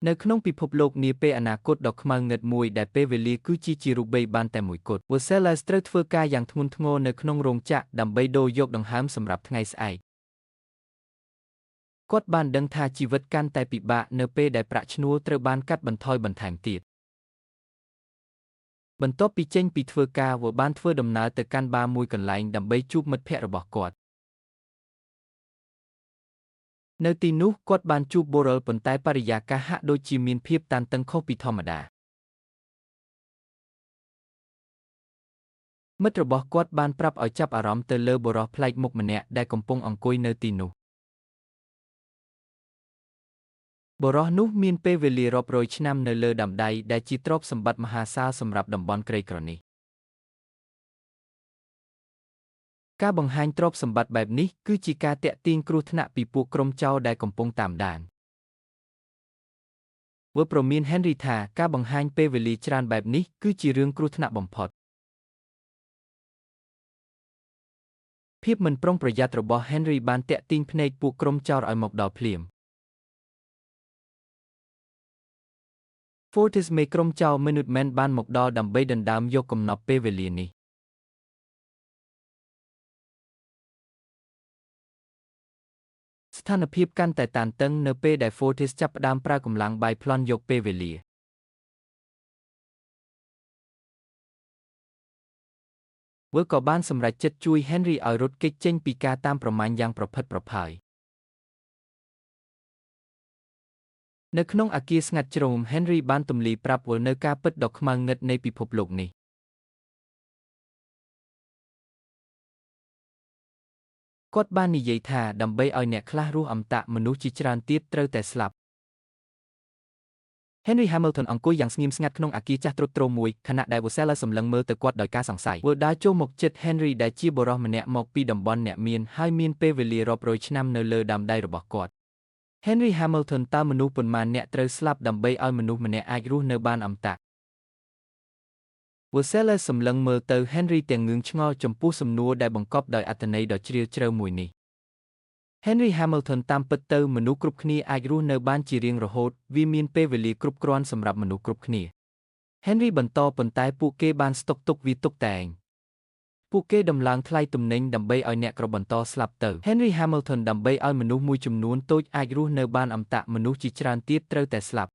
នៅក្នុងពិភពលោកនាពេលអនាគតដ៏ខ្មៅងឹតមួយដែលពេលវេលាគឺជាជារូបីបានតែមួយគត់ Versailles ត្រូវធ្វើការយ៉ាងធ្ងន់ធ្ងរនៅក្នុងរោងចក្រដើម្បីដូរយកដង្ហើមសម្រាប់ថ្ងៃស្អែកគាត់បានដឹងថាជីវិតកាន់តែពិបាកនៅពេលដែលប្រាក់ឈ្នួលត្រូវបានកាត់បន្ថយបន្ថែមទៀតបន្ទាប់ពីចេញពីធ្វើការ បានធ្វើដំណើរទៅកាន់បារមួយកន្លែងដើម្បីជួបមិត្តភ័ក្តិរបស់គាត់នៅទីនោះគាត់បានជួប Borel ប៉ុន្តែបរិយាកាសហាក់ដូចជាមានភាពតានតឹងខុសពីធម្មតាមិត្តរបស់គាត់បានប្រាប់ឲ្យចាប់អារម្មណ៍ទៅលើបុរសប្លែកមុខម្នាក់ដែលកំពុងអង្គុយនៅទីនោះបុរសនោះមានពេលវេលារាប់រយឆ្នាំនៅលើដើមដៃដែលជាទ្រព្យសម្បត្តិមហាសាលសម្រាប់តំបន់ក្រីក្រនេះការបង្ហាញទ្រព្យសម្បត្តិបែបនេះគឺជាការទាក់ទាញគ្រោះថ្នាក់ពីពួកក្រុមចោរដែលកំពុងតាមដានព្រមាន Henry ថាការបង្ហាញពេលវេលាច្រើនបែបនេះគឺជារឿងគ្រោះថ្នាក់បំផុតភាពមិនប្រុងប្រយ័ត្នរបស់ Henry បានទាក់ទាញភ្នែកពួកក្រុមចោរឲ្យមកដល់ភ្លាមFortis មេក្រុមចោរ Minutemen បានមកដល់ដើម្បីដណ្ដើមយកកំណប់ពេលវេលានេះស្ថានភាពកាន់តែតានតឹងនៅពេលដែល Fortis ចាប់ផ្ដើមប្រើកម្លាំងបាយប្លន់យកពេលវេលាក៏បានសម្រេចចិត្តជួយ Henry ឲ្យរត់គេចចេញពីការតាមប្រមាញ់យ៉ាងប្រភិតប្រផាយនៅក្នុងអគារស្ងាត់ជ្រោម Henry បានទម្លាយប្រាប់ នៅការពិតដ៏ខ្មៅងឹតនៃពិភពលោកនេះគាត់បាននិយាយថាដើម្បីឲ្យអ្នកខ្លះរស់អមតៈមនុស្សជាច្រើនទៀតត្រូវតែស្លាប់ Henry Hamilton អង្គុយយ៉ាងស្ងៀមស្ងាត់ក្នុងអគារចាស់ទ្រុឌទ្រោមមួយខណៈដែល Versailles សម្លឹងមើលទៅគាត់ដោយការសង្ស័យ ដើរចូលមកជិត Henry ដែលជាបុរសម្នាក់មកពីតំបន់អ្នកមានហើយមានពេលវេលារាប់រយឆ្នាំនៅលើដើមដៃរបស់គាត់ Henry Hamilton តើមនុស្សប៉ុន្មានអ្នកត្រូវស្លាប់ដើម្បីឲ្យមនុស្សម្នាក់អាចរស់នៅបានអមតៈ Versailles សម្លឹងមើលទៅ Henry ទាំងងឿងឆ្ងល់ចំពោះសំណួរដែលបង្កប់ដោយអត្ថន័យដ៏ជ្រាលជ្រៅមួយនេះ Henry Hamilton តាមពិតទៅមនុស្សគ្រប់គ្នាអាចរស់នៅបានជារៀងរហូតវាមានពេលវេលាគ្រប់គ្រាន់សម្រាប់មនុស្សគ្រប់គ្នា Henry បន្តប៉ុន្តែពួកគេបានស្តុកទុកវាទុកតែឯងពួកគេដំឡើងថ្លៃទំនិញដើម្បីឲ្យអ្នកក្របន្តស្លាប់ទៅ Henry Hamilton ដើម្បីឲ្យមនុស្សមួយចំនួនតូចអាចរស់នៅបានអមតៈមនុស្សជាច្រើនទៀតត្រូវតែស្លាប់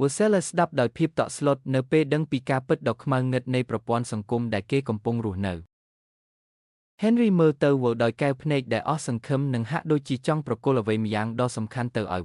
Versailles ស្ដាប់ដោយភាពតក់ស្លុតនៅពេលដឹងពីការពិតដ៏ខ្មៅងឹតនៃប្រព័ន្ធសង្គមដែលគេកំពុងរស់នៅ Henry មើលទៅដោយកែវភ្នែកដែលអស់សង្ឃឹមនិងហាក់ដូចជាចង់ប្រគល់អ្វីម្យ៉ាងដ៏សំខាន់ទៅឲ្យ